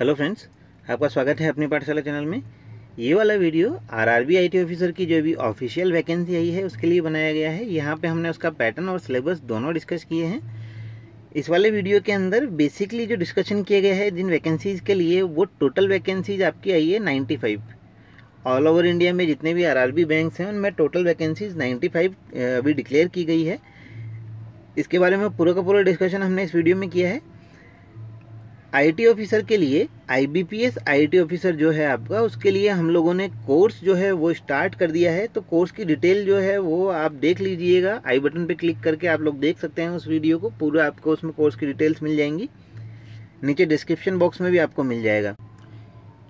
Hello friends, आपका स्वागत है अपनी पाठशाला चैनल में। ये वाला वीडियो आरआरबी आईटी ऑफिसर की जो अभी ऑफिशियल वैकेंसी आई है उसके लिए बनाया गया है। यहाँ पे हमने उसका पैटर्न और सिलेबस दोनों डिस्कस किए हैं। इस वाले वीडियो के अंदर बेसिकली जो डिस्कशन किया गया है जिन वैकेंसीज़ के लिए, वो टोटल वैकेंसीज आपकी आई है 95। ऑल ओवर इंडिया में जितने भी आरआरबी बैंक्स हैं उनमें टोटल वैकेंसीज 95 अभी डिक्लेयर की गई है। इसके बारे में पूरा का पूरा डिस्कशन हमने इस वीडियो में किया है। आईटी ऑफिसर के लिए आईबीपीएस आईटी ऑफिसर जो है आपका, उसके लिए हम लोगों ने कोर्स जो है वो स्टार्ट कर दिया है। तो कोर्स की डिटेल जो है वो आप देख लीजिएगा, आई बटन पे क्लिक करके आप लोग देख सकते हैं उस वीडियो को। पूरा आपको उसमें कोर्स की डिटेल्स मिल जाएंगी, नीचे डिस्क्रिप्शन बॉक्स में भी आपको मिल जाएगा।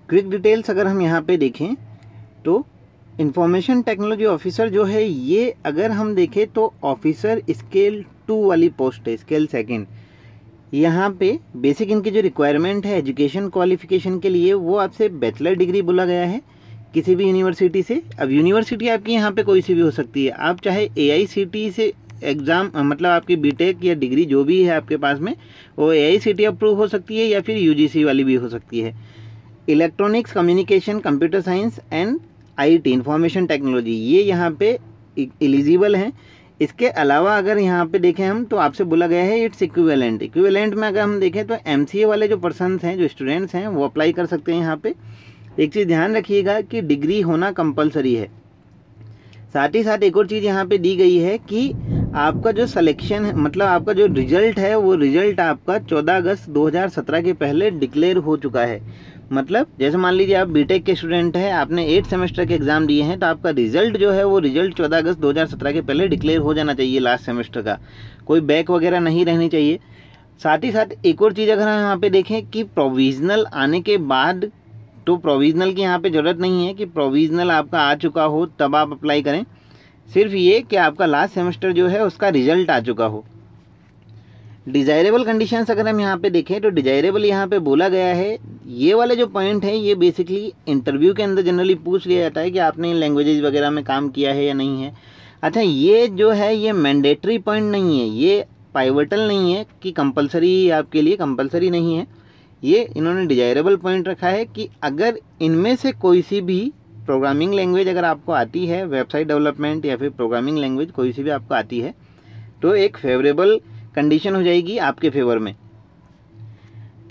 क्विक डिटेल्स अगर हम यहाँ पे देखें तो इंफॉर्मेशन टेक्नोलॉजी ऑफिसर जो है ये अगर हम देखें तो ऑफिसर स्केल 2 वाली पोस्ट है, स्केल 2। यहाँ पे बेसिक इनकी जो रिक्वायरमेंट है एजुकेशन क्वालिफिकेशन के लिए, वो आपसे बैचलर डिग्री बोला गया है किसी भी यूनिवर्सिटी से। अब यूनिवर्सिटी आपकी यहाँ पे कोई सी भी हो सकती है, आप चाहे AICTE से एग्ज़ाम, मतलब आपकी बीटेक या डिग्री जो भी है आपके पास में वो AICTE अप्रूव हो सकती है या फिर UGC वाली भी हो सकती है। Electronics communication, computer science and IT information technology, ये यहाँ पे एलिजिबल हैं। इसके अलावा अगर यहाँ पे देखें हम तो आपसे बोला गया है इट्स इक्विवेलेंट में अगर हम देखें तो MCA वाले जो पर्सन्स हैं, जो स्टूडेंट्स हैं, वो अप्लाई कर सकते हैं। यहाँ पे एक चीज़ ध्यान रखिएगा कि डिग्री होना कंपलसरी है। साथ ही साथ एक और चीज़ यहाँ पे दी गई है कि आपका जो सिलेक्शन है, मतलब आपका जो रिजल्ट है, वो रिजल्ट आपका 14 अगस्त 2017 के पहले डिक्लेयर हो चुका है। मतलब जैसे मान लीजिए आप बीटेक के स्टूडेंट हैं, आपने 8 सेमेस्टर के एग्ज़ाम दिए हैं, तो आपका रिजल्ट जो है वो रिजल्ट 14 अगस्त 2017 के पहले डिक्लेयर हो जाना चाहिए लास्ट सेमेस्टर का। कोई बैक वगैरह नहीं रहनी चाहिए। साथ ही साथ एक और चीज़ अगर हम यहाँ पे देखें कि प्रोविज़नल आने के बाद, तो प्रोविज़नल की यहाँ पे ज़रूरत नहीं है कि प्रोविज़नल आपका आ चुका हो तब आप अप्लाई करें। सिर्फ ये कि आपका लास्ट सेमेस्टर जो है उसका रिजल्ट आ चुका हो। डिज़ायरेबल कंडीशंस अगर हम यहाँ पे देखें तो डिज़ायरेबल यहाँ पे बोला गया है, ये वाले जो पॉइंट है ये बेसिकली इंटरव्यू के अंदर जनरली पूछ लिया जाता है कि आपने इन लैंग्वेजेस वगैरह में काम किया है या नहीं है। अच्छा, ये जो है ये मैंडेटरी पॉइंट नहीं है, ये पाइवटल नहीं है कि कंपलसरी आपके लिए कंपलसरी नहीं है। ये इन्होंने डिज़ायरेबल पॉइंट रखा है कि अगर इनमें से कोई सी भी प्रोग्रामिंग लैंग्वेज अगर आपको आती है, वेबसाइट डेवलपमेंट या फिर प्रोग्रामिंग लैंग्वेज कोई सी भी आपको आती है, तो एक फेवरेबल कंडीशन हो जाएगी आपके फेवर में।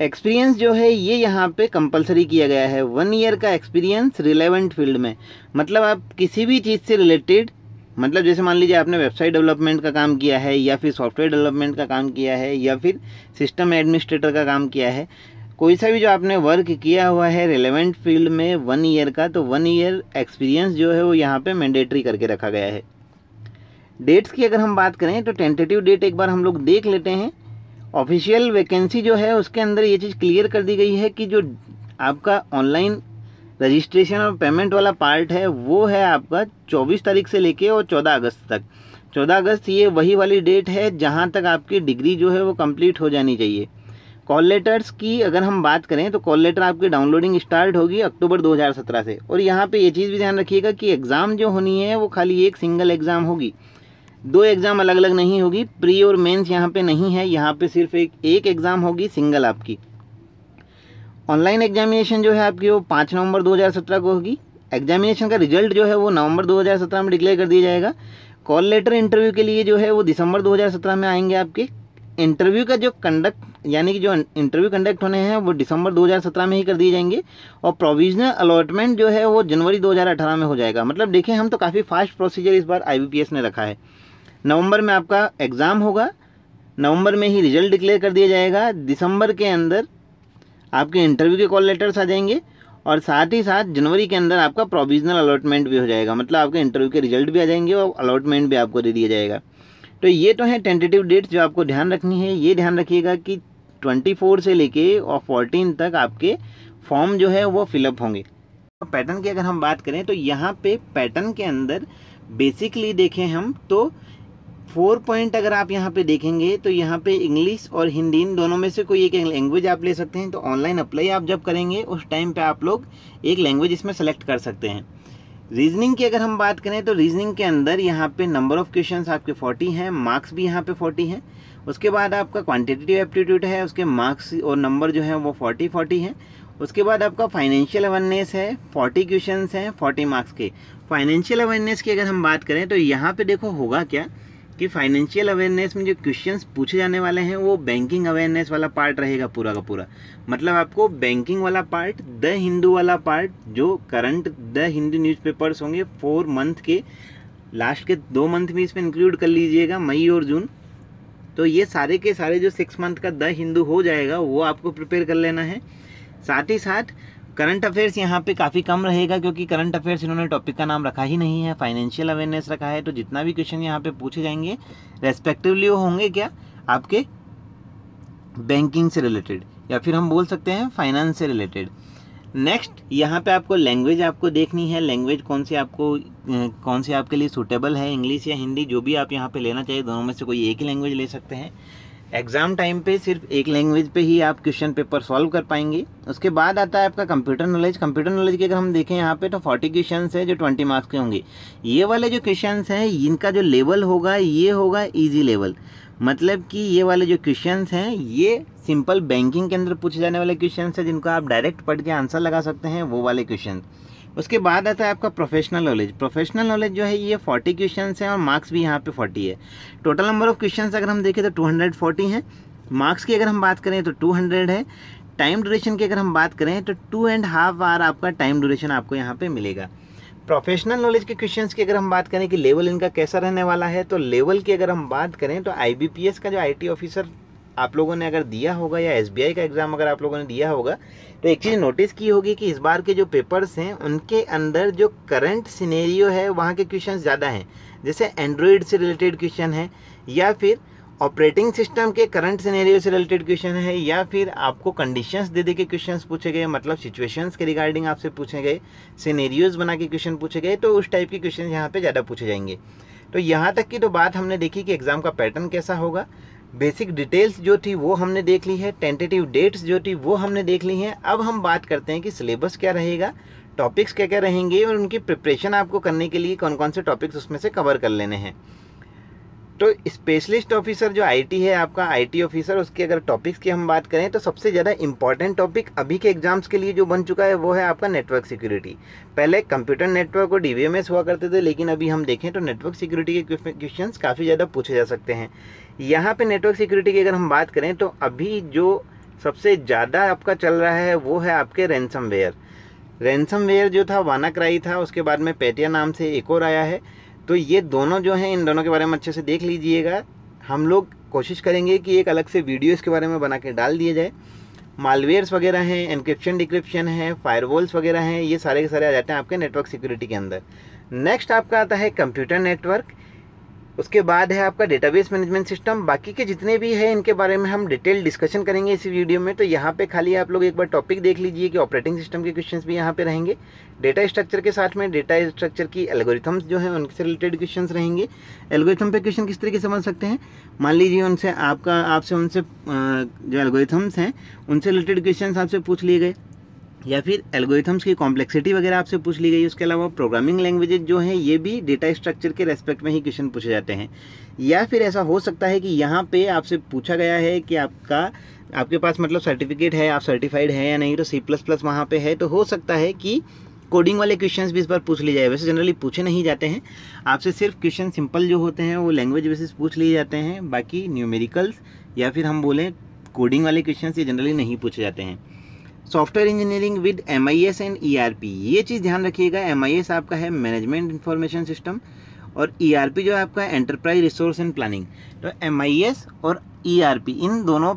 एक्सपीरियंस जो है ये यहाँ पे कंपलसरी किया गया है, 1 ईयर का एक्सपीरियंस रिलेवेंट फील्ड में। मतलब आप किसी भी चीज़ से रिलेटेड, मतलब जैसे मान लीजिए आपने वेबसाइट डेवलपमेंट का काम किया है या फिर सॉफ्टवेयर डेवलपमेंट का काम किया है या फिर सिस्टम एडमिनिस्ट्रेटर का काम किया है, कोई सा भी जो आपने वर्क किया हुआ है रिलेवेंट फील्ड में 1 ईयर का, तो 1 ईयर एक्सपीरियंस जो है वो यहाँ पे मैंडेटरी करके रखा गया है। डेट्स की अगर हम बात करें तो टेंटेटिव डेट एक बार हम लोग देख लेते हैं। ऑफिशियल वैकेंसी जो है उसके अंदर ये चीज़ क्लियर कर दी गई है कि जो आपका ऑनलाइन रजिस्ट्रेशन और पेमेंट वाला पार्ट है वो है आपका 24 तारीख से लेके और 14 अगस्त तक। 14 अगस्त ये वही वाली डेट है जहाँ तक आपकी डिग्री जो है वो कंप्लीट हो जानी चाहिए। कॉल लेटर्स की अगर हम बात करें तो कॉल लेटर आपकी डाउनलोडिंग स्टार्ट होगी अक्टूबर 2017 से। और यहाँ पे ये चीज़ भी ध्यान रखिएगा कि एग्ज़ाम जो होनी है वो खाली एक सिंगल एग्ज़ाम होगी, 2 एग्ज़ाम अलग अलग नहीं होगी। प्री और मेंस यहाँ पे नहीं है, यहाँ पे सिर्फ एक एग्ज़ाम होगी सिंगल आपकी। ऑनलाइन एग्जामिनेशन जो है आपकी वो 5 नवंबर 2017 को होगी। एग्जामिनेशन का रिजल्ट जो है वो नवंबर 2017 में डिक्लेयर कर दिया जाएगा। कॉल लेटर इंटरव्यू के लिए जो है वो दिसंबर 2017 में आएंगे आपके। इंटरव्यू का जो कंडक्ट, यानी कि जो इंटरव्यू कंडक्ट होने हैं वो दिसंबर 2017 में ही कर दिए जाएंगे। और प्रोविजनल अलॉटमेंट जो है वो जनवरी 2018 में हो जाएगा। मतलब देखें हम तो काफ़ी फास्ट प्रोसीजर इस बार IBPS ने रखा है। नवंबर में आपका एग्ज़ाम होगा, नवंबर में ही रिजल्ट डिक्लेयर कर दिया जाएगा, दिसंबर के अंदर आपके इंटरव्यू के कॉल लेटर्स आ जाएंगे और साथ ही साथ जनवरी के अंदर आपका प्रोविजनल अलॉटमेंट भी हो जाएगा। मतलब आपके इंटरव्यू के रिजल्ट भी आ जाएंगे और अलॉटमेंट भी आपको दे दिया जाएगा। तो ये तो हैं टेंटेटिव डेट्स जो आपको ध्यान रखनी है। ये ध्यान रखिएगा कि 24 से लेके और 14 तक आपके फॉर्म जो है वो फिलअप होंगे। पैटर्न की अगर हम बात करें तो यहाँ पे पैटर्न के अंदर बेसिकली देखें हम तो 4 पॉइंट अगर आप यहाँ पे देखेंगे तो यहाँ पे इंग्लिश और हिंदी इन दोनों में से कोई एक लैंग्वेज आप ले सकते हैं। तो ऑनलाइन अप्लाई आप जब करेंगे उस टाइम पे आप लोग एक लैंग्वेज इसमें सेलेक्ट कर सकते हैं। रीजनिंग की अगर हम बात करें तो रीजनिंग के अंदर यहाँ पे नंबर ऑफ क्वेश्चंस आपके 40 हैं, मार्क्स भी यहाँ पे 40 हैं। उसके बाद आपका क्वांटिटेटिव एप्टीट्यूड है, उसके मार्क्स और नंबर जो है वो 40 हैं। उसके बाद आपका फाइनेंशियल अवेयरनेस है, 40 क्वेश्चंस हैं 40 मार्क्स के। फाइनेंशियल अवेयरनेस की अगर हम बात करें तो यहाँ पे देखो होगा क्या कि फाइनेंशियल अवेयरनेस में जो क्वेश्चंस पूछे जाने वाले हैं वो बैंकिंग अवेयरनेस वाला पार्ट रहेगा पूरा का पूरा। मतलब आपको बैंकिंग वाला पार्ट, द हिंदू वाला पार्ट, जो करंट द हिंदू न्यूज़पेपर्स होंगे 4 मंथ के, लास्ट के 2 मंथ भी इसमें इंक्लूड कर लीजिएगा, मई और जून। तो ये सारे के सारे जो 6 मंथ का द हिंदू हो जाएगा वो आपको प्रिपेयर कर लेना है। साथ ही साथ करंट अफेयर्स यहाँ पे काफ़ी कम रहेगा, क्योंकि करंट अफेयर्स इन्होंने टॉपिक का नाम रखा ही नहीं है, फाइनेंशियल अवेयरनेस रखा है। तो जितना भी क्वेश्चन यहाँ पे पूछे जाएंगे रेस्पेक्टिवली वो होंगे क्या, आपके बैंकिंग से रिलेटेड या फिर हम बोल सकते हैं फाइनेंस से रिलेटेड। नेक्स्ट यहाँ पे आपको लैंग्वेज आपको देखनी है, लैंग्वेज कौन सी आपके लिए सूटेबल है, इंग्लिश या हिंदी, जो भी आप यहाँ पे लेना चाहिए, दोनों में से कोई एक ही लैंग्वेज ले सकते हैं। एग्ज़ाम टाइम पे सिर्फ एक लैंग्वेज पे ही आप क्वेश्चन पेपर सॉल्व कर पाएंगे। उसके बाद आता है आपका कंप्यूटर नॉलेज। कंप्यूटर नॉलेज की अगर हम देखें यहाँ पे तो 40 क्वेश्चंस है जो 20 मार्क्स के होंगे। ये वाले जो क्वेश्चंस हैं इनका जो लेवल होगा ये होगा इजी लेवल, मतलब कि ये वाले जो क्वेश्चंस हैं ये सिंपल बैंकिंग के अंदर पूछे जाने वाले क्वेश्चंस हैं, जिनको आप डायरेक्ट पढ़ के आंसर लगा सकते हैं, वो वाले क्वेश्चन। उसके बाद आता है आपका प्रोफेशनल नॉलेज। प्रोफेशनल नॉलेज जो है ये 40 क्वेश्चंस हैं और मार्क्स भी यहाँ पे 40 है। टोटल नंबर ऑफ क्वेश्चंस अगर हम देखें तो 240 हैं। मार्क्स की अगर हम बात करें तो 200 है। टाइम ड्यूरेशन की अगर हम बात करें तो 2.5 आवर आपका टाइम ड्यूरेशन आपको यहाँ पे मिलेगा। प्रोफेशनल नॉलेज के क्वेश्चंस की अगर हम बात करें कि लेवल इनका कैसा रहने वाला है, तो लेवल की अगर हम बात करें तो IBPS का जो IT ऑफिसर आप लोगों ने अगर दिया होगा या SBI का एग्ज़ाम अगर आप लोगों ने दिया होगा तो एक चीज़ नोटिस की होगी कि इस बार के जो पेपर्स हैं उनके अंदर जो करंट सिनेरियो है वहाँ के क्वेश्चन ज़्यादा हैं। जैसे एंड्रॉयड से रिलेटेड क्वेश्चन है, या फिर ऑपरेटिंग सिस्टम के करंट सिनेरियो से रिलेटेड क्वेश्चन है, या फिर आपको कंडीशंस दे के क्वेश्चंस पूछे गए, मतलब सिचुएशंस के रिगार्डिंग आपसे पूछे गए, सिनेरियोज बना के क्वेश्चन पूछे गए, तो उस टाइप के क्वेश्चन यहाँ पे ज़्यादा पूछे जाएंगे। तो यहाँ तक की तो बात हमने देखी कि एग्ज़ाम का पैटर्न कैसा होगा। बेसिक डिटेल्स जो थी वो हमने देख ली है, टेंटेटिव डेट्स जो थी वो हमने देख ली हैं। अब हम बात करते हैं कि सिलेबस क्या रहेगा, टॉपिक्स क्या क्या रहेंगे और उनकी प्रिपरेशन आपको करने के लिए कौन कौन से टॉपिक्स उसमें से कवर कर लेने हैं। तो स्पेशलिस्ट ऑफिसर जो IT है आपका, IT ऑफिसर, उसके अगर टॉपिक्स की हम बात करें तो सबसे ज़्यादा इंपॉर्टेंट टॉपिक अभी के एग्जाम्स के लिए जो बन चुका है वो है आपका नेटवर्क सिक्योरिटी। पहले कंप्यूटर नेटवर्क और DVMS हुआ करते थे, लेकिन अभी हम देखें तो नेटवर्क सिक्योरिटी के क्वेश्चंस काफ़ी ज़्यादा पूछे जा सकते हैं। यहाँ पे नेटवर्क सिक्योरिटी की अगर हम बात करें तो अभी जो सबसे ज़्यादा आपका चल रहा है वो है आपके रैनसमवेयर। रैनसमवेयर जो था वानाक्राई था, उसके बाद में पेटिया नाम से एक और आया है। तो ये दोनों जो हैं इन दोनों के बारे में अच्छे से देख लीजिएगा। हम लोग कोशिश करेंगे कि एक अलग से वीडियो इसके बारे में बना के डाल दिए जाए। मालवेयर्स वगैरह हैं, एनक्रिप्शन डिक्रिप्शन है, फायरवॉल्स वगैरह हैं, ये सारे के सारे आ जाते हैं आपके नेटवर्क सिक्योरिटी के अंदर। नेक्स्ट आपका आता है कंप्यूटर नेटवर्क। उसके बाद है आपका डेटाबेस मैनेजमेंट सिस्टम। बाकी के जितने भी हैं इनके बारे में हम डिटेल डिस्कशन करेंगे इसी वीडियो में। तो यहाँ पे खाली आप लोग एक बार टॉपिक देख लीजिए कि ऑपरेटिंग सिस्टम के क्वेश्चंस भी यहाँ पे रहेंगे। डेटा स्ट्रक्चर के साथ में डेटा स्ट्रक्चर की एल्गोरिथम्स जो हैं उनसे रिलेटेड क्वेश्चंस रहेंगे। एल्गोरिथम पे क्वेश्चन किस तरीके से समझ सकते हैं, मान लीजिए उनसे जो एल्गोरिथम्स हैं उनसे रिलेटेड क्वेश्चन आपसे पूछ लिए गए, या फिर एल्गोरिथम्स की कॉम्प्लेक्सिटी वगैरह आपसे पूछ ली गई। उसके अलावा प्रोग्रामिंग लैंग्वेजेज जो हैं ये भी डेटा स्ट्रक्चर के रेस्पेक्ट में ही क्वेश्चन पूछे जाते हैं। या फिर ऐसा हो सकता है कि यहाँ पे आपसे पूछा गया है कि आपके पास मतलब सर्टिफिकेट है, आप सर्टिफाइड है या नहीं, तो C++ वहाँ पे है, तो हो सकता है कि कोडिंग वाले क्वेश्चंस भी इस बार पूछ लिए जाए। वैसे जनरली पूछे नहीं जाते हैं, आपसे सिर्फ क्वेश्चन सिंपल जो होते हैं वो लैंग्वेज बेसिस पूछ लिए जाते हैं। बाकी न्यूमेरिकल्स या फिर हम बोलें कोडिंग वाले क्वेश्चन ये जनरली नहीं पूछे जाते हैं। Software engineering with MIS and ERP, ये चीज़ ध्यान रखिएगा। MIS आपका है मैनेजमेंट इंफॉर्मेशन सिस्टम और ERP जो है आपका एंटरप्राइज रिसोर्स एंड प्लानिंग। तो MIS और ERP इन दोनों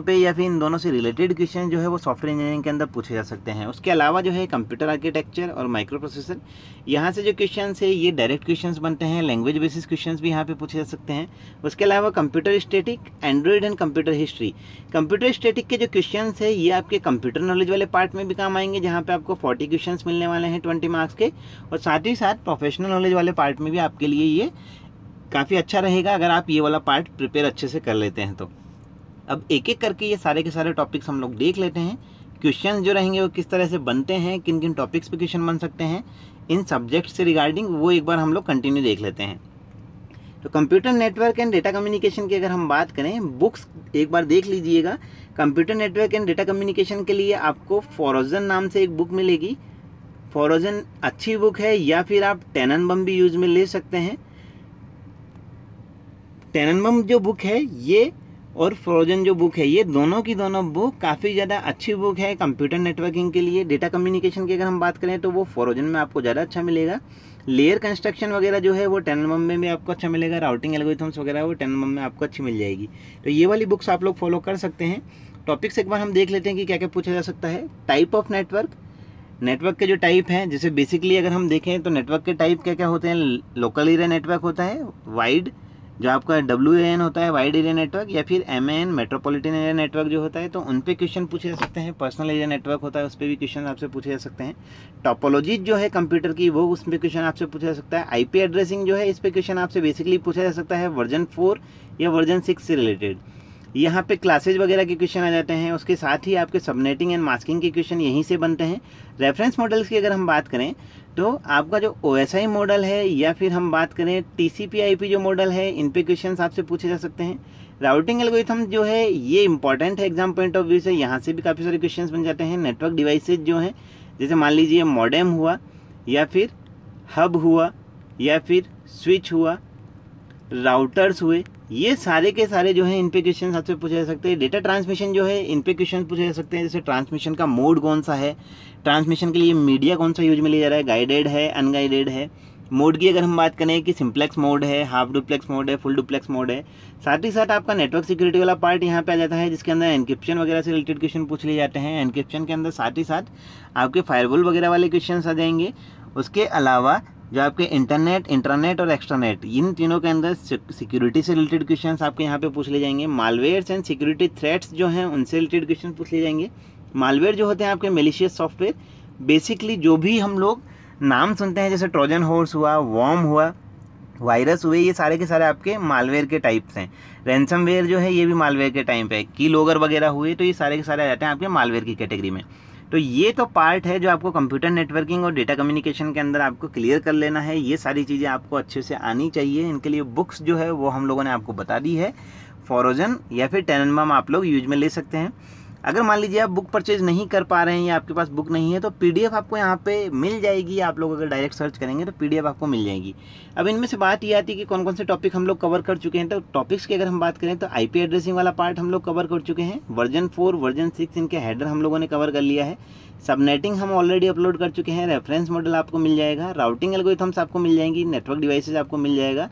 पे या फिर इन दोनों से रिलेटेड क्वेश्चन जो है वो सॉफ्टवेयर इंजीनियरिंग के अंदर पूछे जा सकते हैं। उसके अलावा जो है कंप्यूटर आर्किटेक्चर और माइक्रो प्रोसेसर, यहाँ से जो क्वेश्चन है ये डायरेक्ट क्वेश्चन बनते हैं, लैंग्वेज बेसिस क्वेश्चन भी यहाँ पे पूछे जा सकते हैं। उसके अलावा computer static, Android and computer history. Computer static के जो क्वेश्चन है ये आपके कंप्यूटर नॉलेज वाले पार्ट में भी काम आएंगे, जहाँ पे आपको 40 क्वेश्चन मिलने वाले हैं 20 मार्क्स के, और साथ ही साथ प्रोफेशनल नॉलेज वाले पार्ट में भी आपके लिए ये काफ़ी अच्छा रहेगा अगर आप ये वाला पार्ट प्रिपेयर अच्छे से कर लेते हैं। तो अब एक एक करके ये सारे के सारे टॉपिक्स हम लोग देख लेते हैं। क्वेश्चन जो रहेंगे वो किस तरह से बनते हैं, किन किन टॉपिक्स पे क्वेश्चन बन सकते हैं इन सब्जेक्ट से रिगार्डिंग, वो एक बार हम लोग कंटिन्यू देख लेते हैं। तो computer network and data communication की अगर हम बात करें, बुक्स एक बार देख लीजिएगा। Computer network and data communication के लिए आपको फोरोजन नाम से एक बुक मिलेगी। फोरोजन अच्छी बुक है, या फिर आप टेननबम भी यूज में ले सकते हैं। टेननबम जो बुक है ये और फोरोजन जो बुक है, ये दोनों की दोनों बुक काफ़ी ज़्यादा अच्छी बुक है कंप्यूटर नेटवर्किंग के लिए। डेटा कम्युनिकेशन की अगर हम बात करें तो वो फोरोजन में आपको ज़्यादा अच्छा मिलेगा। लेयर कंस्ट्रक्शन वगैरह जो है वो टेननबम में भी आपको अच्छा मिलेगा। राउटिंग एल्गोरिथम्स वगैरह वो टेननबम में आपको अच्छी मिल जाएगी। तो ये वाली बुक्स आप लोग फॉलो कर सकते हैं। टॉपिक्स एक बार हम देख लेते हैं कि क्या क्या पूछा जा सकता है। टाइप ऑफ नेटवर्क, नेटवर्क के जो टाइप हैं, जैसे बेसिकली अगर हम देखें तो नेटवर्क के टाइप क्या क्या होते हैं। लोकल एरिया नेटवर्क होता है, वाइड जो आपका WAN होता है वाइड एरिया नेटवर्क, या फिर MAN मेट्रोपॉलिटन एरिया नेटवर्क जो होता है, तो उन पे क्वेश्चन पूछे जा सकते हैं। पर्सनल एरिया नेटवर्क होता है, उस पर भी क्वेश्चन आपसे पूछे जा सकते हैं। टोपोलॉजी जो है कंप्यूटर की, वो उस पर क्वेश्चन आपसे पूछा जा सकता है। IP एड्रेसिंग जो है, इस पर क्वेश्चन आपसे बेसिकली पूछा जा सकता है वर्जन 4 या वर्जन 6 से रिलेटेड। यहाँ पे क्लासेज वगैरह के क्वेश्चन आ जाते हैं। उसके साथ ही आपके सबनेटिंग एंड मास्किंग के क्वेश्चन यहीं से बनते हैं। रेफरेंस मॉडल्स की अगर हम बात करें तो आपका जो OSI मॉडल है, या फिर हम बात करें TCP/IP जो मॉडल है, इन पे क्वेश्चन आपसे पूछे जा सकते हैं। राउटिंग एल्गोरिथम जो है ये इंपॉर्टेंट है एग्जाम पॉइंट ऑफ व्यू से, यहाँ से भी काफ़ी सारे क्वेश्चन बन जाते हैं। नेटवर्क डिवाइसेज जो हैं, जैसे मान लीजिए मॉडेम हुआ, या फिर हब हुआ, या फिर स्विच हुआ, राउटर्स हुए, ये सारे के सारे जो है इन पे क्वेश्चन आपसे पूछे जा सकते हैं। डेटा ट्रांसमिशन जो है, इन पे क्वेश्चन पूछे जा सकते हैं। जैसे ट्रांसमिशन का मोड कौन सा है, ट्रांसमिशन के लिए मीडिया कौन सा यूज में लिया जा रहा है, गाइडेड है, अनगाइडेड है। मोड की अगर हम बात करें कि सिंप्लेक्स मोड है, हाफ डुप्लेक्स मोड है, फुल डुप्लेक्स मोड है। साथ ही साथ आपका नेटवर्क सिक्योरिटी वाला पार्ट यहाँ पे आ जाता है, जिसके अंदर एनक्रिप्शन वगैरह से रिलेटेड क्वेश्चन पूछ लिए जाते हैं। एनक्रिप्शन के अंदर साथ ही साथ आपके फायरवॉल वगैरह वाले क्वेश्चन आ जाएंगे। उसके अलावा जो आपके इंटरनेट, इंट्रानेट और एक्सट्रानेट, इन तीनों के अंदर सिक्योरिटी से रिलेटेड क्वेश्चंस आपके यहाँ पे पूछ लिए जाएंगे। मालवेयर्स एंड सिक्योरिटी थ्रेट्स जो हैं, उनसे रिलेटेड क्वेश्चन पूछ लिए जाएंगे। मालवेयर जो होते हैं आपके मेलिशियस सॉफ्टवेयर, बेसिकली जो भी हम लोग नाम सुनते हैं, जैसे ट्रोजन हॉर्स हुआ, वॉर्म हुआ, वायरस हुए, ये सारे के सारे आपके मालवेयर के टाइप्स हैं। रैंसमवेयर जो है ये भी मालवेयर के टाइप है। की लॉगर वगैरह हुए, तो ये सारे के सारे आ जाते हैं आपके मालवेयर की कैटेगरी में। तो ये तो पार्ट है जो आपको कंप्यूटर नेटवर्किंग और डेटा कम्युनिकेशन के अंदर आपको क्लियर कर लेना है। ये सारी चीज़ें आपको अच्छे से आनी चाहिए। इनके लिए बुक्स जो है वो हम लोगों ने आपको बता दी है। फोरोजन या फिर टेननबम आप लोग यूज में ले सकते हैं। अगर मान लीजिए आप बुक परचेज नहीं कर पा रहे हैं या आपके पास बुक नहीं है, तो PDF आपको यहाँ पे मिल जाएगी। आप लोग अगर डायरेक्ट सर्च करेंगे तो PDF आपको मिल जाएगी। अब इनमें से बात ये आती है कि कौन कौन से टॉपिक हम लोग कवर कर चुके हैं। तो टॉपिक्स की अगर हम बात करें तो IP एड्रेसिंग वाला पार्ट हम लोग कवर कर चुके हैं। वर्जन 4, वर्जन 6 इनके हेडर हम लोगों ने कवर कर लिया है। सबनेटिंग हम ऑलरेडी अपलोड कर चुके हैं। रेफरेंस मॉडल आपको मिल जाएगा। राउटिंग एल्गोरिथम्स आपको मिल जाएंगी। नेटवर्क डिवाइसेज आपको मिल जाएगा।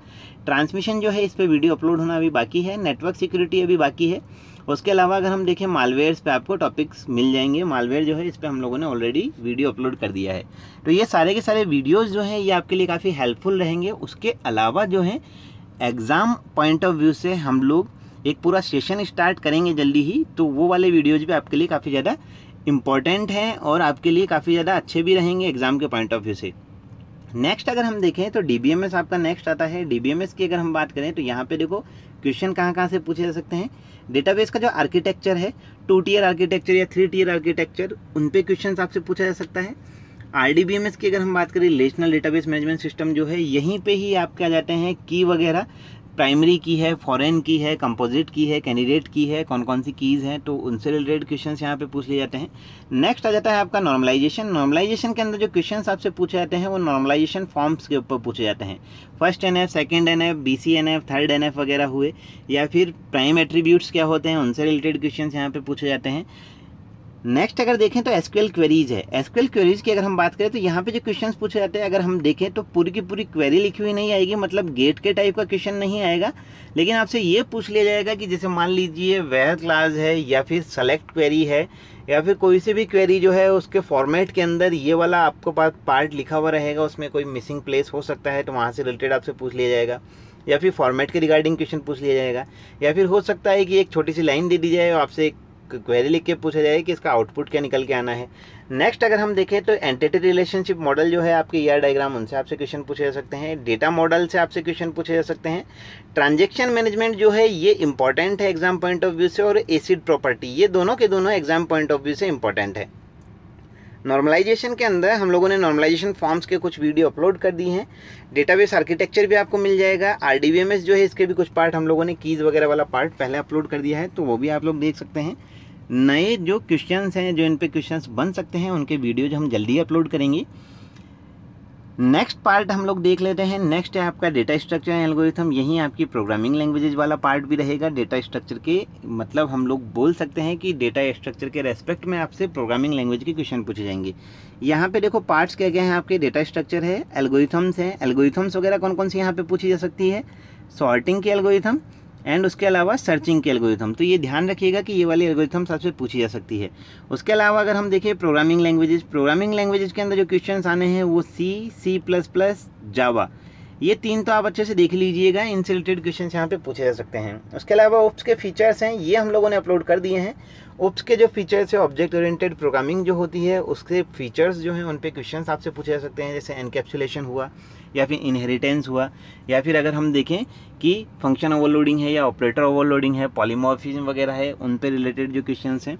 ट्रांसमिशन जो है इस पर वीडियो अपलोड होना अभी बाकी है। नेटवर्क सिक्योरिटी अभी बाकी है। उसके अलावा अगर हम देखें मालवेयर्स पे आपको टॉपिक्स मिल जाएंगे। मालवेयर जो है इस पर हम लोगों ने ऑलरेडी वीडियो अपलोड कर दिया है। तो ये सारे के सारे वीडियोस जो हैं ये आपके लिए काफ़ी हेल्पफुल रहेंगे। उसके अलावा जो है एग्ज़ाम पॉइंट ऑफ व्यू से हम लोग एक पूरा सेशन स्टार्ट करेंगे जल्दी ही, तो वो वाले वीडियोज़ भी आपके लिए काफ़ी ज़्यादा इम्पॉर्टेंट हैं और आपके लिए काफ़ी ज़्यादा अच्छे भी रहेंगे एग्ज़ाम के पॉइंट ऑफ व्यू से। नेक्स्ट अगर हम देखें तो DBMS आपका नेक्स्ट आता है। DBMS की अगर हम बात करें तो यहाँ पे देखो क्वेश्चन कहाँ से पूछे जा सकते हैं। डेटाबेस का जो आर्किटेक्चर है, 2 टियर आर्किटेक्चर या 3 टियर आर्किटेक्चर, उन पे क्वेश्चन आपसे पूछा जा सकता है। RDBMS की अगर हम बात करें, रिलेशनल डेटाबेस मैनेजमेंट सिस्टम जो है, यहीं पे ही आपके आ जाते हैं की वगैरह। प्राइमरी की है, फॉरेन की है, कंपोजिट की है, कैंडिडेट की है, कौन कौन सी कीज़ हैं, तो उनसे रिलेटेड क्वेश्चंस यहाँ पे पूछ लिए जाते हैं। नेक्स्ट आ जाता है आपका नॉर्मलाइजेशन। नॉर्मलाइजेशन के अंदर जो क्वेश्चंस आपसे पूछे जाते हैं वो नॉर्मलाइजेशन फॉर्म्स के ऊपर पूछे जाते हैं। First NF, second NF, BCNF, third NF वगैरह हुए, या फिर प्राइम एट्रीब्यूट्स क्या होते हैं, उनसे रिलेटेड क्वेश्चंस यहाँ पे पूछे जाते हैं। नेक्स्ट अगर देखें तो SQL क्वेरीज है। SQL क्वेरीज की अगर हम बात करें तो यहाँ पे जो क्वेश्चंस पूछे जाते हैं, अगर हम देखें तो पूरी की पूरी क्वेरी लिखी हुई नहीं आएगी, मतलब गेट के टाइप का क्वेश्चन नहीं आएगा, लेकिन आपसे ये पूछ लिया जाएगा कि जैसे मान लीजिए वेयर क्लास है, या फिर सेलेक्ट क्वेरी है, या फिर कोई से भी क्वेरी जो है उसके फॉर्मेट के अंदर ये वाला आपको पार्ट लिखा हुआ रहेगा, उसमें कोई मिसिंग प्लेस हो सकता है तो वहाँ से रिलेटेड आपसे पूछ लिया जाएगा, या फिर फॉर्मेट के रिगार्डिंग क्वेश्चन पूछ लिया जाएगा, या फिर हो सकता है कि एक छोटी सी लाइन दे दी जाए और आपसे एक क्वेरी लिख के पूछा जाए कि इसका आउटपुट क्या निकल के आना है। नेक्स्ट अगर हम देखें तो एंटिटी रिलेशनशिप मॉडल जो है आपके ER डायग्राम, उनसे आपसे क्वेश्चन पूछे जा सकते हैं। डेटा मॉडल से आपसे क्वेश्चन पूछे जा सकते हैं। ट्रांजैक्शन मैनेजमेंट जो है ये इंपॉर्टेंट है एग्जाम पॉइंट ऑफ व्यू से, और एसिड प्रॉपर्टी, ये दोनों के दोनों एग्जाम पॉइंट ऑफ व्यू से इंपॉर्टेंट है। नॉर्मलाइजेशन के अंदर हम लोगों ने नॉर्मलाइजेशन फॉर्म्स के कुछ वीडियो अपलोड कर दी हैं। डेटाबेस आर्किटेक्चर भी आपको मिल जाएगा। RDBMS जो है इसके भी कुछ पार्ट हम लोगों ने कीज़ वगैरह वाला पार्ट पहले अपलोड कर दिया है, तो वो भी आप लोग देख सकते हैं। नए जो क्वेश्चंस हैं, जो इन पे क्वेश्चंस बन सकते हैं, उनके वीडियो जो हम जल्दी अपलोड करेंगे। नेक्स्ट पार्ट हम लोग देख लेते हैं। नेक्स्ट है आपका डेटा स्ट्रक्चर एंड एल्गोरिथम। यहीं आपकी प्रोग्रामिंग लैंग्वेजेज वाला पार्ट भी रहेगा। डेटा स्ट्रक्चर के मतलब हम लोग बोल सकते हैं कि डेटा स्ट्रक्चर के रेस्पेक्ट में आपसे प्रोग्रामिंग लैंग्वेज के क्वेश्चन पूछे जाएंगे। यहाँ पे देखो पार्ट्स क्या क्या हैं आपके। डेटा स्ट्रक्चर है, एल्गोरिथम्स हैं। एल्गोरिथम्स वगैरह कौन कौन सी यहाँ पे पूछी जा सकती है? सॉर्टिंग की एल्गोरिथम एंड उसके अलावा सर्चिंग की एल्गोरिथम। तो ये ध्यान रखिएगा कि ये वाली एल्गोरिथम सबसे पूछी जा सकती है। उसके अलावा अगर हम देखें प्रोग्रामिंग लैंग्वेजेज के अंदर जो क्वेश्चंस आने हैं वो C++, जावा, ये 3 तो आप अच्छे से देख लीजिएगा। इनसे रिलेटेड क्वेश्चन यहाँ पे पूछे जा सकते हैं। उसके अलावा ओप्स के फीचर्स हैं, ये हम लोगों ने अपलोड कर दिए हैं। ओप्स के जो फीचर्स है, ऑब्जेक्ट ओरिएंटेड प्रोग्रामिंग जो होती है, उसके फीचर्स जो हैं उन पे क्वेश्चंस आपसे पूछे जा सकते हैं। जैसे एनकैप्सुलेशन हुआ, या फिर इनहेरिटेंस हुआ, या फिर अगर हम देखें कि फंक्शन ओवरलोडिंग है या ऑपरेटर ओवरलोडिंग है, पॉलीमॉर्फिज्म वगैरह है, उन पे रिलेटेड जो क्वेश्चंस हैं।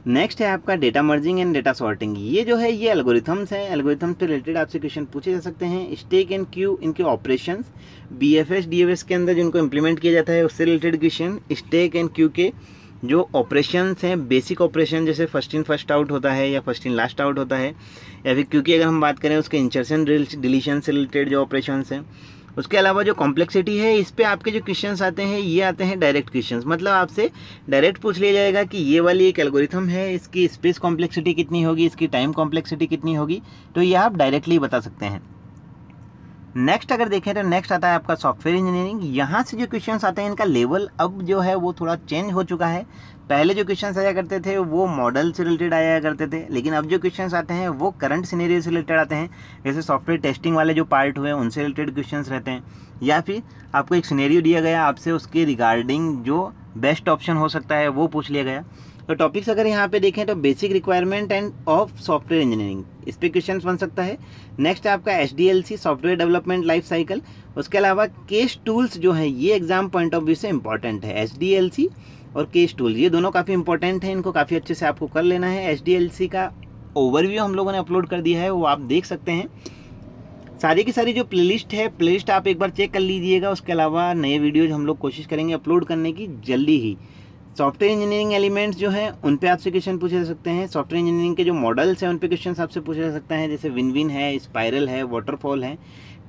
नेक्स्ट है आपका data merging and data sorting. ये जो है ये एल्गोरिथम्स हैं। एल्गोरिथम्स पे रिलेटेड आपसे क्वेश्चन पूछे जा सकते हैं। स्टैक एंड क्यू, इनके ऑपरेशंस, BFS DFS के अंदर जिनको इम्प्लीमेंट किया जाता है उससे related question. Stack and Q के जो ऑपरेशंस हैं, बेसिक ऑपरेशन, जैसे फर्स्ट इन फर्स्ट आउट होता है या फर्स्ट इन लास्ट आउट होता है, या फिर क्योंकि अगर हम बात करें उसके इंसर्शन डिलीशन से रिलेटेड जो ऑपरेशंस हैं। उसके अलावा जो कॉम्प्लेक्सिटी है, इस पे आपके जो क्वेश्चंस आते हैं ये आते हैं डायरेक्ट क्वेश्चंस। मतलब आपसे डायरेक्ट पूछ लिया जाएगा कि ये वाली एक एल्गोरिथम है, इसकी स्पेस कॉम्प्लेक्सिटी कितनी होगी, इसकी टाइम कॉम्प्लेक्सिटी कितनी होगी, तो ये आप डायरेक्टली बता सकते हैं। नेक्स्ट अगर देखें तो नेक्स्ट आता है आपका सॉफ्टवेयर इंजीनियरिंग। यहाँ से जो क्वेश्चंस आते हैं इनका लेवल अब जो है वो थोड़ा चेंज हो चुका है। पहले जो क्वेश्चंस आया करते थे वो मॉडल से रिलेटेड आया करते थे, लेकिन अब जो क्वेश्चंस आते हैं वो करंट सिनेरियो से रिलेटेड आते हैं। जैसे सॉफ्टवेयर टेस्टिंग वाले जो पार्ट हुए उनसे रिलेटेड क्वेश्चंस रहते हैं, या फिर आपको एक सिनेरियो दिया गया, आपसे उसके रिगार्डिंग जो बेस्ट ऑप्शन हो सकता है वो पूछ लिया गया। तो टॉपिक्स अगर यहाँ पे देखें तो basic requirement end of software engineering, इस पे क्वेश्चन बन सकता है। नेक्स्ट आपका SDLC, software development life cycle. उसके अलावा केस टूल्स जो है ये एग्जाम पॉइंट ऑफ व्यू से इंपॉर्टेंट है। SDLC और केस टूल ये दोनों काफ़ी इंपॉर्टेंट हैं, इनको काफ़ी अच्छे से आपको कर लेना है। SDLC का ओवरव्यू हम लोगों ने अपलोड कर दिया है, वो आप देख सकते हैं। सारी की सारी जो प्लेलिस्ट है, प्लेलिस्ट आप एक बार चेक कर लीजिएगा। उसके अलावा नए वीडियोज हम लोग कोशिश करेंगे अपलोड करने की जल्दी ही। सॉफ्टवेयर इंजीनियरिंग एलिमेंट्स जो हैं उन पे आपसे क्वेश्चन पूछे जा सकते हैं। सॉफ्टवेयर इंजीनियरिंग के जो मॉडल्स हैं उन पे क्वेश्चन आपसे पूछे जा सकते हैं, जैसे विन है, स्पाइरल है, वाटरफॉल है।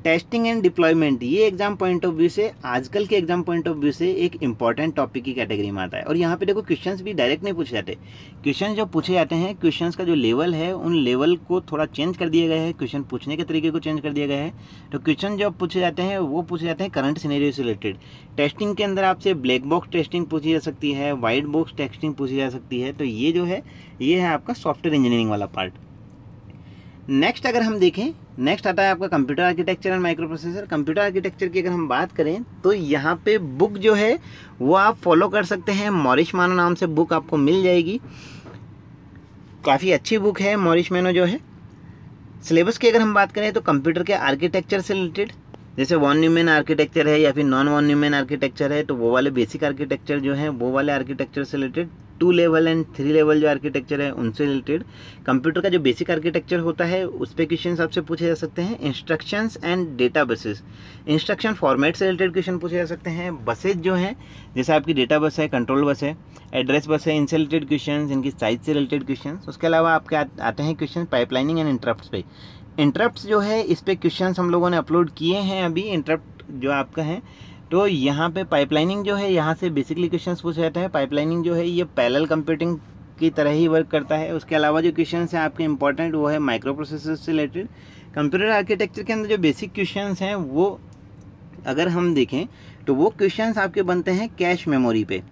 टेस्टिंग एंड डिप्लॉयमेंट, ये एग्जाम पॉइंट ऑफ व्यू से, आजकल के एग्जाम पॉइंट ऑफ व्यू से एक इंपॉर्टेंट टॉपिक की कैटेगरी में आता है। और यहाँ पे देखो क्वेश्चंस भी डायरेक्ट नहीं पूछे जाते। क्वेश्चन जो पूछे जाते हैं, क्वेश्चंस का जो लेवल है उन लेवल को थोड़ा चेंज कर दिया गया है, क्वेश्चन पूछने के तरीके को चेंज कर दिया गया है। तो क्वेश्चन जो पूछे जाते हैं वो पूछे जाते हैं करंट सिनेरियो से रिलेटेड। टेस्टिंग के अंदर आपसे ब्लैक बॉक्स टेस्टिंग पूछी जा सकती है, वाइट बॉक्स टेस्टिंग पूछी जा सकती है। तो ये जो है ये है आपका सॉफ्टवेयर इंजीनियरिंग वाला पार्ट। नेक्स्ट अगर हम देखें, नेक्स्ट आता है आपका computer architecture and micro processor. Computer architecture की अगर हम बात करें तो यहाँ पे बुक जो है वो आप फॉलो कर सकते हैं। मॉरिस मैनो नाम से बुक आपको मिल जाएगी, काफ़ी अच्छी बुक है मॉरिस मैनो जो है। सिलेबस की अगर हम बात करें तो कंप्यूटर के आर्किटेक्चर से रिलेटेड, जैसे वॉन न्यूमैन आर्किटेक्चर है या फिर नॉन वॉन न्यूमैन आर्किटेक्चर है, तो वो वाले बेसिक आर्किटेक्चर जो है वो वाले आर्किटेक्चर से रिलेटेड। 2 लेवल एंड 3 लेवल जो आर्किटेक्चर है उनसे रिलेटेड। कंप्यूटर का जो बेसिक आर्किटेक्चर होता है उस पे क्वेश्चन आपसे पूछे जा सकते हैं। Instructions and data buses, instruction format से रिलेटेड क्वेश्चन पूछे जा सकते हैं। बसेज जो हैं, जैसे आपकी डेटा बस है, कंट्रोल बस है, एड्रेस बस है, इनसे रिलेटेड क्वेश्चन, इनकी साइज से रिलेटेड क्वेश्चन। उसके अलावा आपके आते हैं क्वेश्चन पाइपलाइनिंग एंड इंटरप्ट्स पे। इंटरप्ट्स जो है इस पे क्वेश्चन हम लोगों ने अपलोड किए हैं अभी। इंटरप्ट जो आपका है, तो यहाँ पे पाइपलाइनिंग जो है यहाँ से बेसिकली क्वेश्चंस पूछे जाते हैं। पाइपलाइनिंग जो है ये पैरेलल कंप्यूटिंग की तरह ही वर्क करता है। उसके अलावा जो क्वेश्चंस हैं आपके इंपॉर्टेंट वो है माइक्रो प्रोसेसर से रिलेटेड। कंप्यूटर आर्किटेक्चर के अंदर जो बेसिक क्वेश्चंस हैं वो अगर हम देखें तो वो क्वेश्चंस आपके बनते हैं कैश मेमोरी पे।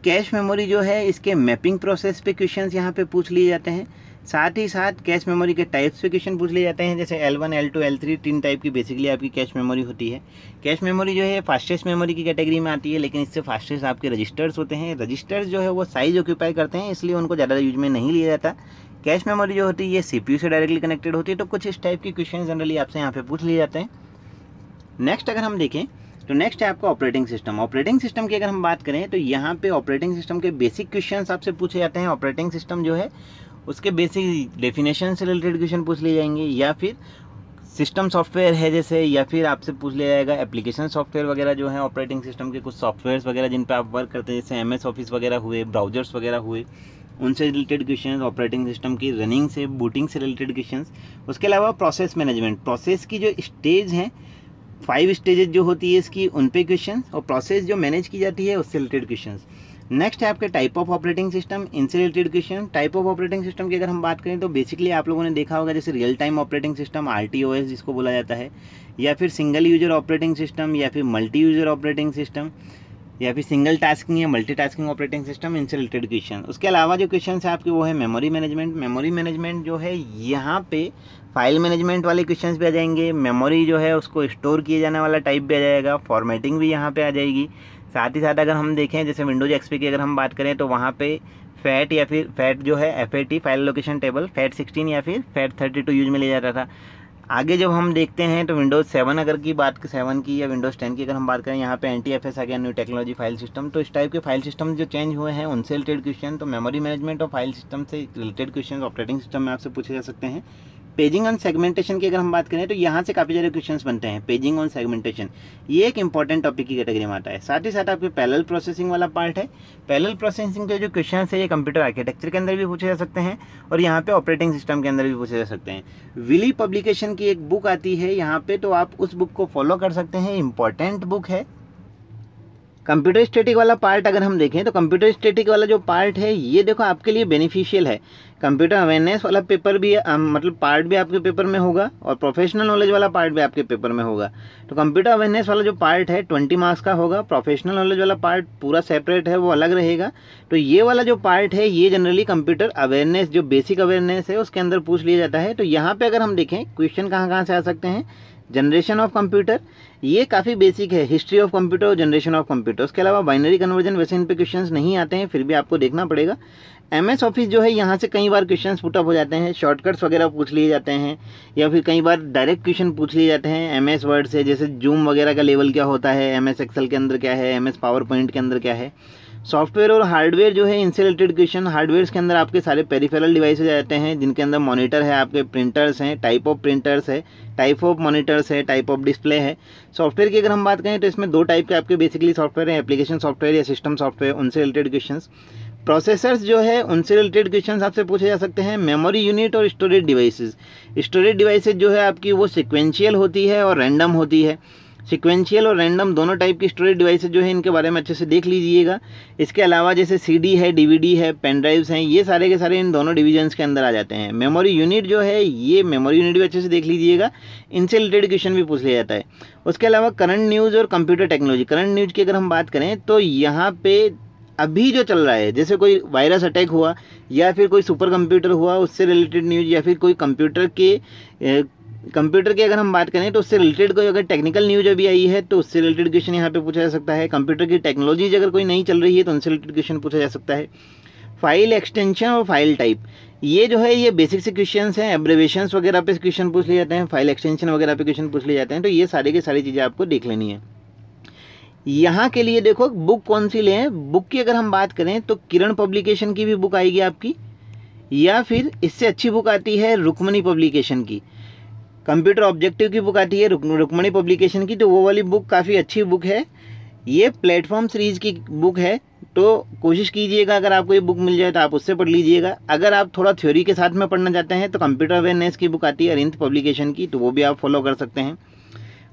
कैश मेमोरी जो है इसके मैपिंग प्रोसेस पे क्वेश्चंस यहाँ पे पूछ लिए जाते हैं। साथ ही साथ कैश मेमोरी के टाइप्स पे क्वेश्चन पूछ लिए जाते हैं, जैसे L1, L2, L3 3 टाइप की बेसिकली आपकी कैश मेमोरी होती है। कैश मेमोरी जो है फास्टेस्ट मेमोरी की कैटेगरी में आती है, लेकिन इससे फास्टेस्ट आपके रजिस्टर्स होते हैं। रजिस्टर्स जो है वो साइज ऑक्यूपाई करते हैं, इसलिए उनको ज़्यादा यूज में नहीं लिया जाता। कैश मेमोरी जो होती है ये CPU से डायरेक्टली कनेक्टेड होती है। तो कुछ इस टाइप की क्वेश्चन जनरली आपसे यहाँ पे पूछ लिए जाते हैं। नेक्स्ट अगर हम देखें तो नेक्स्ट है आपका ऑपरेटिंग सिस्टम। ऑपरेटिंग सिस्टम की अगर हम बात करें तो यहाँ पे ऑपरेटिंग सिस्टम के बेसिक क्वेश्चंस आपसे पूछे जाते हैं। ऑपरेटिंग सिस्टम जो है उसके बेसिक डेफिनेशन से रिलेटेड क्वेश्चन पूछ लिए जाएंगे, या फिर सिस्टम सॉफ्टवेयर है जैसे, या फिर आपसे पूछ लिया जाएगा एप्लीकेशन सॉफ्टवेयर वगैरह जो है ऑपरेटिंग सिस्टम के, कुछ सॉफ्टवेयर्स वगैरह जिन पे आप वर्क करते हैं जैसे MS ऑफिस वगैरह हुए, ब्राउजर्स वगैरह हुए, उनसे रिलेटेड क्वेश्चन, ऑपरेटिंग सिस्टम की रनिंग से बूटिंग से रिलेटेड क्वेश्चन। उसके अलावा प्रोसेस मैनेजमेंट, प्रोसेस की जो स्टेज हैं 5 स्टेजेस जो होती है इसकी, उन पे क्वेश्चन, और प्रोसेस जो मैनेज की जाती है उससे रिलेटेड क्वेश्चन। नेक्स्ट है आपके टाइप ऑफ ऑपरेटिंग सिस्टम, इनसे related question. Type of operating system की अगर हम बात करें तो बेसिकली आप लोगों ने देखा होगा जैसे real time operating system RTOS जिसको बोला जाता है, या फिर सिंगल यूजर ऑपरेटिंग सिस्टम, या फिर मल्टी यूजर ऑपरेटिंग सिस्टम, या फिर सिंगल टास्किंग या मल्टीटास्किंग ऑपरेटिंग सिस्टम, इनसे रिलेटेड क्वेश्चन। उसके अलावा जो क्वेश्चन है आपके वो है मेमोरी मैनेजमेंट। मेमोरी मैनेजमेंट जो है यहाँ पे फाइल मैनेजमेंट वाले क्वेश्चंस भी आ जाएंगे, मेमोरी जो है उसको स्टोर किए जाने वाला टाइप भी आ जाएगा, फॉर्मेटिंग भी यहाँ पे आ जाएगी। साथ ही साथ अगर हम देखें जैसे विंडोज XP की अगर हम बात करें तो वहाँ पे फैट या फिर फैट जो है FAT file location table FAT16 या फिर FAT32 यूज में लिया जाता था। आगे जब हम देखते हैं तो विंडोज़ 7 अगर की बात 7 की या विंडोज़ 10 की अगर हम बात करें, यहाँ पे NTFS आ गया, न्यू टेक्नोलॉजी फाइल सिस्टम। तो इस टाइप के फाइल सिस्टम जो चेंज हुए हैं उनसे रिलेटेड क्वेश्चन, तो मेमोरी मैनेजमेंट और फाइल सिस्टम से रिलेटेड क्वेश्चन ऑपरेटिंग सिस्टम में आपसे पूछे जा सकते हैं। पेजिंग ऑन सेगमेंटेशन की अगर हम बात करें तो यहाँ से काफ़ी सारे क्वेश्चंस बनते हैं। पेजिंग ऑन सेगमेंटेशन ये एक इंपॉर्टेंट टॉपिक की कैटेगरी में आता है। साथ ही साथ आपके पैरेलल प्रोसेसिंग वाला पार्ट है। पैरेलल प्रोसेसिंग के जो क्वेश्चंस है ये कंप्यूटर आर्किटेक्चर के अंदर भी पूछे जा सकते हैं और यहाँ पे ऑपरेटिंग सिस्टम के अंदर भी पूछे जा सकते हैं। विली पब्लिकेशन की एक बुक आती है यहाँ पे, तो आप उस बुक को फॉलो कर सकते हैं, इंपॉर्टेंट बुक है। कंप्यूटर स्टैटिक वाला पार्ट अगर हम देखें तो कंप्यूटर स्टैटिक वाला जो पार्ट है ये देखो आपके लिए बेनिफिशियल है। कंप्यूटर अवेयरनेस वाला पेपर भी मतलब पार्ट भी आपके पेपर में होगा और प्रोफेशनल नॉलेज वाला पार्ट भी आपके पेपर में होगा। तो कंप्यूटर अवेयरनेस वाला जो पार्ट है 20 मार्क्स का होगा, प्रोफेशनल नॉलेज वाला पार्ट पूरा सेपरेट है, वो अलग रहेगा। तो ये वाला जो पार्ट है ये जनरली कंप्यूटर अवेयरनेस जो बेसिक अवेयरनेस है उसके अंदर पूछ लिया जाता है। तो यहाँ पर अगर हम देखें क्वेश्चन कहाँ से आ सकते हैं, जनरेशन ऑफ कंप्यूटर ये काफ़ी बेसिक है, हिस्ट्री ऑफ कंप्यूटर और जनरेशन ऑफ कंप्यूटर। उसके अलावा बाइनरी कन्वर्जन वैसे इन पे क्वेश्चंस नहीं आते हैं, फिर भी आपको देखना पड़ेगा। MS ऑफिस जो है यहाँ से कई बार क्वेश्चंस पुट अप हो जाते हैं, शॉर्टकट्स वगैरह पूछ लिए जाते हैं, या फिर कई बार डायरेक्ट क्वेश्चन पूछ लिए जाते हैं MS वर्ड से, जैसे जूम वगैरह का लेवल क्या होता है, MS एक्सेल के अंदर क्या है, MS पावर पॉइंट के अंदर क्या है। सॉफ्टवेयर और हार्डवेयर जो है इनसे रिलेटेड क्वेश्चन, हार्डवेयर के अंदर आपके सारे पेरिफेरल डिवाइसेज आते हैं जिनके अंदर मॉनिटर है, आपके प्रिंटर्स हैं, टाइप ऑफ प्रिंटर्स है, टाइप ऑफ मॉनिटर्स है, टाइप ऑफ डिस्प्ले है। सॉफ्टवेयर की अगर हम बात करें तो इसमें 2 टाइप के आपके बेसिकली सॉफ्टवेयर हैं, एप्लीकेशन सॉफ्टवेयर या सिस्टम सॉफ्टवेयर, उनसे रिलेटेड क्वेश्चंस। प्रोसेसर्स जो है उनसे रिलेटेड क्वेश्चंस आपसे पूछे जा सकते हैं। मेमोरी यूनिट और स्टोरेज डिवाइसेस, स्टोरेज डिवाइसेज जो है आपकी वो सिक्वेंशियल होती है और रैंडम होती है। सिक्वेंशियल और रैंडम दोनों टाइप की स्टोरेज डिवाइसेज जो है इनके बारे में अच्छे से देख लीजिएगा। इसके अलावा जैसे CD है, DVD है, पेन ड्राइव्स हैं, ये सारे के सारे इन दोनों डिवीजन्स के अंदर आ जाते हैं। मेमोरी यूनिट जो है ये मेमोरी यूनिट भी अच्छे से देख लीजिएगा, इनसे रिलेटेड क्वेश्चन भी पूछ लिया जाता है। उसके अलावा करंट न्यूज़ और कंप्यूटर टेक्नोलॉजी, करंट न्यूज़ की अगर हम बात करें तो यहाँ पे अभी जो चल रहा है, जैसे कोई वायरस अटैक हुआ या फिर कोई सुपर कंप्यूटर हुआ उससे रिलेटेड न्यूज़, या फिर कोई कंप्यूटर की अगर हम बात करें तो उससे रिलेटेड कोई अगर टेक्निकल न्यूज़ अभी आई है तो उससे रिलेटेड क्वेश्चन यहाँ पे पूछा जा सकता है। कंप्यूटर की टेक्नोलॉजी अगर कोई नई चल रही है तो उनसे रिलेटेड क्वेश्चन पूछा जा सकता है। फाइल एक्सटेंशन और फाइल टाइप ये जो है ये बेसिक से क्वेश्चंस हैं, एब्रिविएशंस वगैरह पे क्वेश्चन पूछ लिए जाते हैं, फाइल एक्सटेंशन वगैरह पे क्वेश्चन पूछ लिए जाते हैं। तो ये सारी की सारी चीज़ें आपको देख लेनी है। यहाँ के लिए देखो बुक कौन सी लें, बुक की अगर हम बात करें तो किरण पब्लिकेशन की भी बुक आएगी आपकी, या फिर इससे अच्छी बुक आती है रुक्मणी पब्लिकेशन की, कंप्यूटर ऑब्जेक्टिव की बुक आती है रुक्मणी पब्लिकेशन की। तो वो वाली बुक काफ़ी अच्छी बुक है, ये प्लेटफॉर्म सीरीज़ की बुक है। तो कोशिश कीजिएगा अगर आपको ये बुक मिल जाए तो आप उससे पढ़ लीजिएगा। अगर आप थोड़ा थ्योरी के साथ में पढ़ना चाहते हैं तो कंप्यूटर अवेयरनेस की बुक आती है अरिंद पब्लिकेशन की, तो वो भी आप फॉलो कर सकते हैं।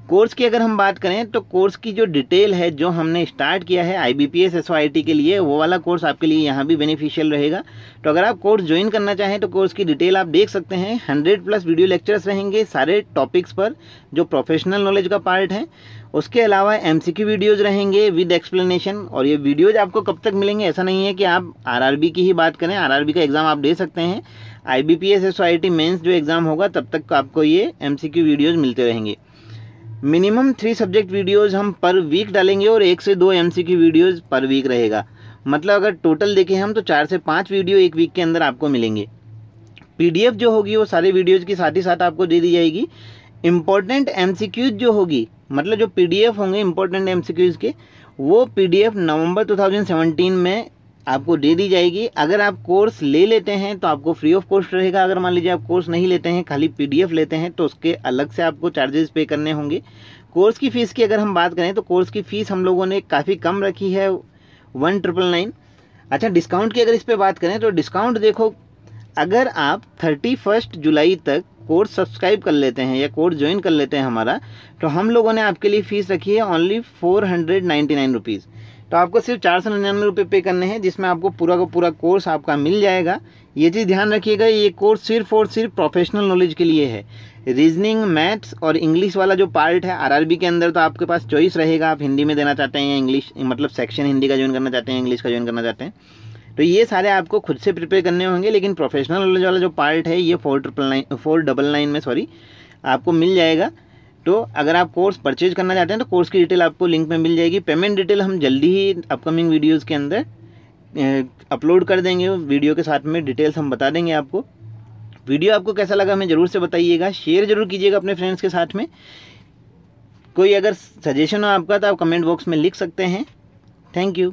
कोर्स की अगर हम बात करें तो कोर्स की जो डिटेल है जो हमने स्टार्ट किया है IBPS SOIT के लिए, वो वाला कोर्स आपके लिए यहाँ भी बेनिफिशियल रहेगा। तो अगर आप कोर्स ज्वाइन करना चाहें तो कोर्स की डिटेल आप देख सकते हैं। 100+ वीडियो लेक्चर्स रहेंगे सारे टॉपिक्स पर जो प्रोफेशनल नॉलेज का पार्ट है। उसके अलावा MCQ वीडियोज़ रहेंगे विद एक्सप्लेनेशन। और ये वीडियोज़ आपको कब तक मिलेंगे, ऐसा नहीं है कि आप RRB की ही बात करें, RRB का एग्ज़ाम आप दे सकते हैं, IBPS SOIT मेंस जो एग्ज़ाम होगा तब तक आपको ये MCQ वीडियोज़ मिलते रहेंगे। मिनिमम 3 सब्जेक्ट वीडियोज़ हम पर वीक डालेंगे और 1 से 2 MCQ वीडियोज़ पर वीक रहेगा। मतलब अगर टोटल देखें हम तो 4 से 5 वीडियो एक वीक के अंदर आपको मिलेंगे। PDF जो होगी वो सारे वीडियोज़ के साथ ही साथ आपको दे दी जाएगी। इम्पॉर्टेंट MCQ जो होगी, मतलब जो PDF होंगे इम्पोर्टेंट MCQs के, वो PDF नवंबर 2017 में आपको दे दी जाएगी। अगर आप कोर्स ले लेते हैं तो आपको फ्री ऑफ कॉस्ट रहेगा। अगर मान लीजिए आप कोर्स नहीं लेते हैं, खाली PDF लेते हैं, तो उसके अलग से आपको चार्जेस पे करने होंगे। कोर्स की फ़ीस की अगर हम बात करें तो कोर्स की फ़ीस हम लोगों ने काफ़ी कम रखी है, 1999। अच्छा, डिस्काउंट की अगर इस पर बात करें तो डिस्काउंट देखो, अगर आप 31 जुलाई तक कोर्स सब्सक्राइब कर लेते हैं या कोर्स ज्वाइन कर लेते हैं हमारा, तो हम लोगों ने आपके लिए फ़ीस रखी है ओनली 499 रुपीज़। तो आपको सिर्फ 499 रुपये पे करने हैं, जिसमें आपको पूरा का पूरा कोर्स आपका मिल जाएगा। ये चीज़ ध्यान रखिएगा, ये कोर्स सिर्फ और सिर्फ प्रोफेशनल नॉलेज के लिए है। रीजनिंग, मैथ्स और इंग्लिश वाला जो पार्ट है RRB के अंदर, तो आपके पास चॉइस रहेगा, आप हिंदी में देना चाहते हैं या इंग्लिश, मतलब सेक्शन हिंदी का ज्वाइन करना चाहते हैं, इंग्लिश का ज्वाइन करना चाहते हैं, तो ये सारे आपको खुद से प्रिपेयर करने होंगे। लेकिन प्रोफेशनल नॉलेज वाला जो पार्ट है ये 499 में आपको मिल जाएगा। तो अगर आप कोर्स परचेज करना चाहते हैं तो कोर्स की डिटेल आपको लिंक में मिल जाएगी। पेमेंट डिटेल हम जल्दी ही अपकमिंग वीडियोज़ के अंदर अपलोड कर देंगे, वीडियो के साथ में डिटेल्स हम बता देंगे आपको। वीडियो आपको कैसा लगा हमें ज़रूर से बताइएगा, शेयर ज़रूर कीजिएगा अपने फ्रेंड्स के साथ में। कोई अगर सजेशन हो आपका तो आप कमेंट बॉक्स में लिख सकते हैं। Thank you.